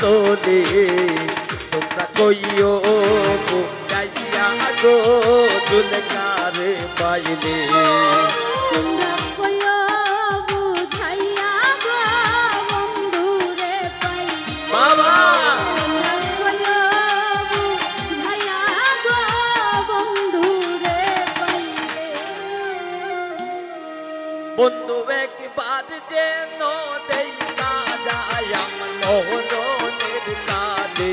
গাছতলে তোমরা কইও বুঝাইয়া গো জুলেখারে পাইলে তোমরা কইও বুঝাইয়া গো বন্ধুরে পাইলে বাবা তোমরা কইও বুঝাইয়া গো বন্ধুরে পাইলে বন্ধু একবার যেন দেখা যায় আমার মোহনের কালে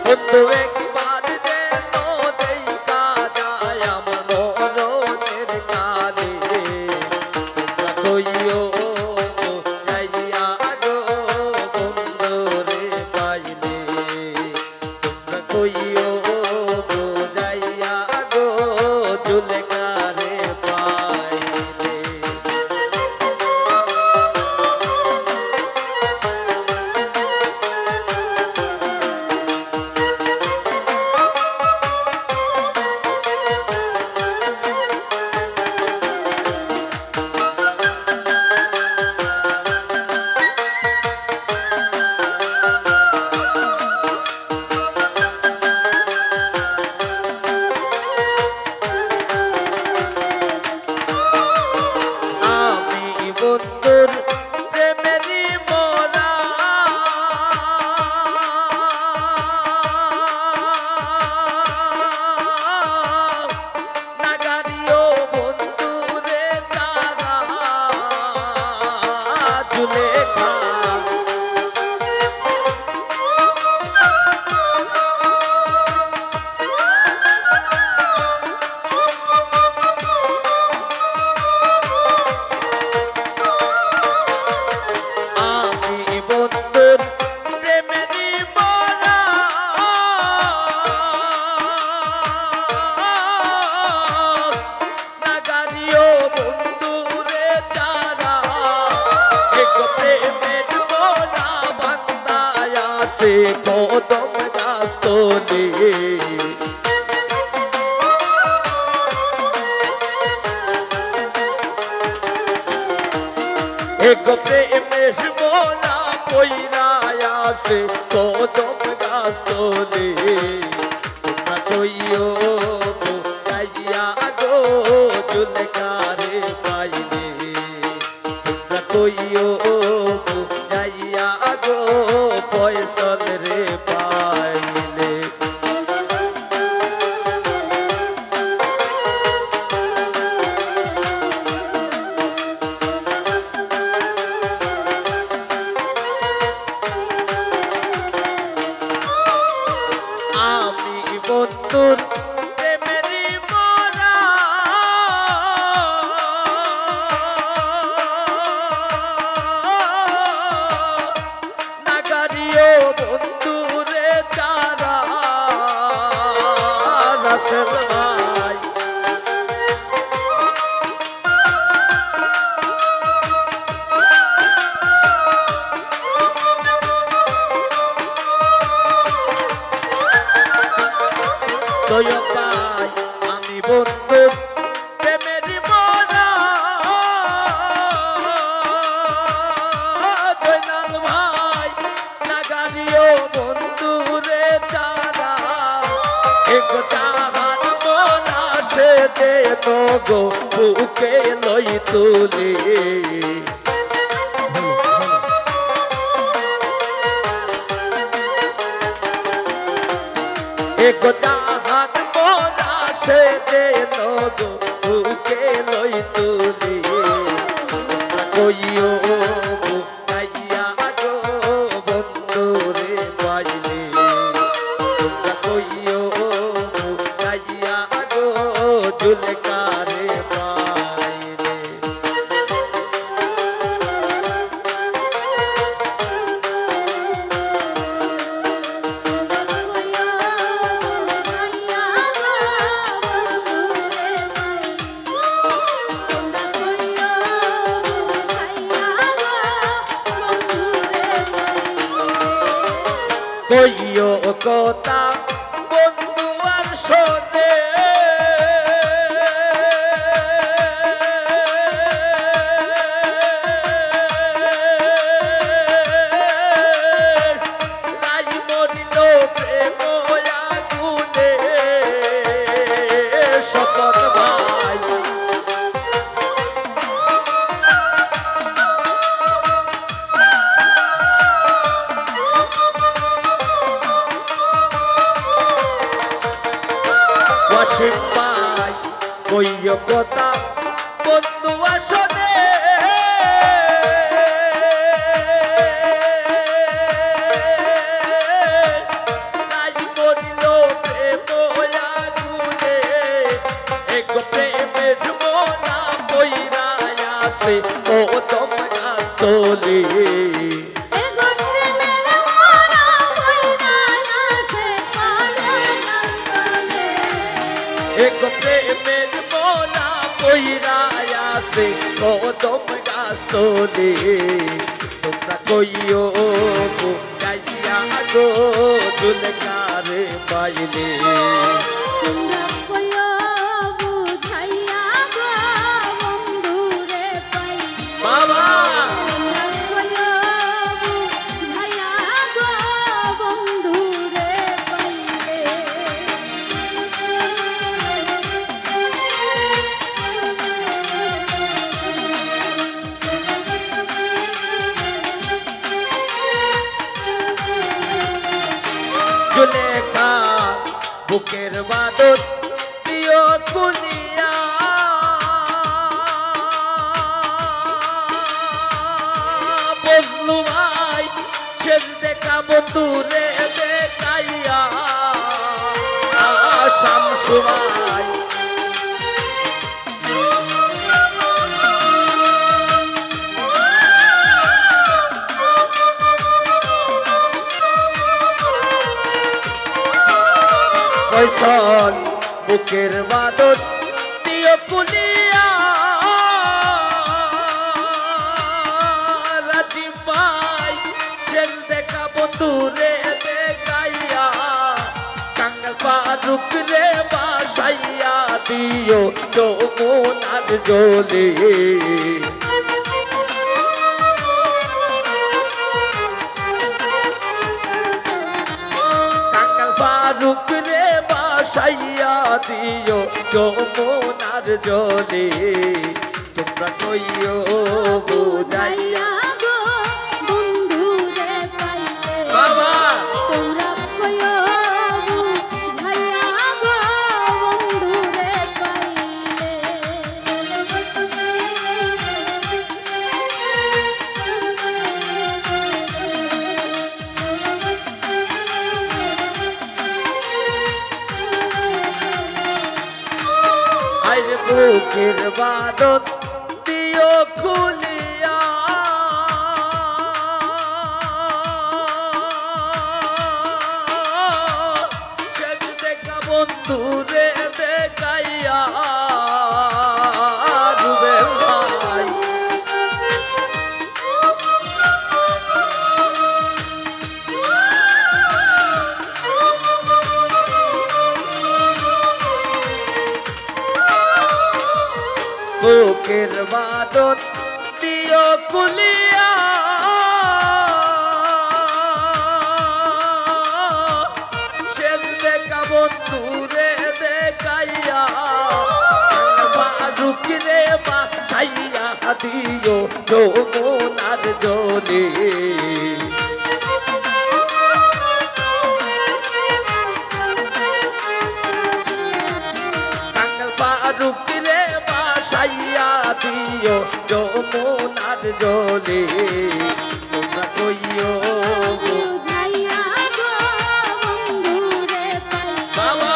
বন্ধু একবার যেন দেখা যায় আমার মোহনের কালে তোমরা কইও যাইয়া গো বন্ধুরে পাইলে তোমরা কইও যাইয়া গো জুলেখারে পাইলে আমি বন্ধুর প্রেমেরই মরা নাগারিও বন্ধুরে তারা জুলেখা আমি বন্ধুর প্রেমেরই মরা নাগারিও বন্ধুরে চারা এক প্রেমের মরা বান্দায় আছে কদম গাছতলে এক প্রেমের মরা কইরায় আছে কদম গাছতলে তোমরা কইও যাইয়া গো জুলেখারে পাইলে তোমরা কইও যাইয়া গো ফয়সল রে পাইলে আমি বন্ধুর প্রেমেরই মরা নাগারিও বন্ধুরে চারা রাসেল ভাই দয়া পাই আমি বন্ধু প্রেমেরই মরা জয়নাল ভাই নাগারিও বন্ধুরে চারা এক জাহান মরা সে যেন গো বুকে লই তুলে এক জাহান মরা সে যেন গো বুকে লই তুলে তোমরা কইও যাইয়া গো বন্ধুরে পাইলে তোমরা কইও যাইয়া গো জুলেখারে পাইলে কইও কথা বন্ধু আর শোনে কইও কথা বন্ধু আসনে নাই মরিল প্রেম আগুনে এক প্রেমের মোনা কইরা আছে ও তোমরা স্থলে এক প্রেমের মোনা কইরা আছে কদম গাছতলে তোমরা কইও গাইয়া গো দুলকারে পাইলে বাবা জুলেখা বুকের বাদর প্রিয় কুলিয়া বজলু ভাই শেষ দেখা বন্ধুরে দেখাইয়া শামসু ভাই ফয়সাল বুকের বাদর প্রিয় কুলিয়া রাজীব ভাই শেষ দেখা বন্ধুরে দেখাইয়া কাঙ্গাল ফারুক রে বাসাইয়া দিও যমুনার জলে কাঙ্গাল ফারুক রে বাসাইয়া দিও যমুনার জলে তোমরা কইও বুঝাইয়া বাবা আইরে বুকের বাদর দিও খুলিয়া শেষ দেখা বন্ধুরে দেখাইয়া রুবেল ভাই বুকের বাদর দিও কুলিয়া শেষ দেখা বন্ধুরে দেখাইয়া ফারুক রে বাসাইয়া দিও যমুনার জলে কাঙ্গাল ফারুক রে বাসাইয়া দিও যমুনার জলে তোমরা কইও বাবা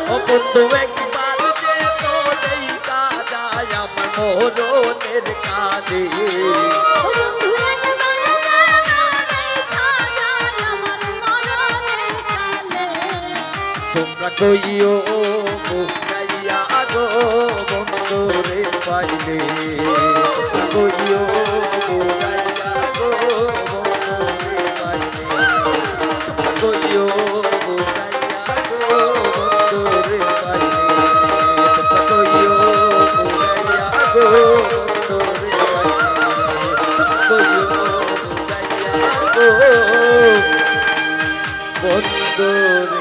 ও বন্ধু একবার যে তোলেই কাজায় আমার মরণের কাজে তোমরা কইও গাইয়া গো বন্ধুরে পাইলে তোমরা কইও গাইয়া গো বন্ধুরে পাইলে তোমরা কইও গাইয়া গো বন্ধুরে পাইলে তোমরা কইও গাইয়া গো বন্ধুরে পাইলে তোমরা কইও গাইয়া গো বন্ধুরে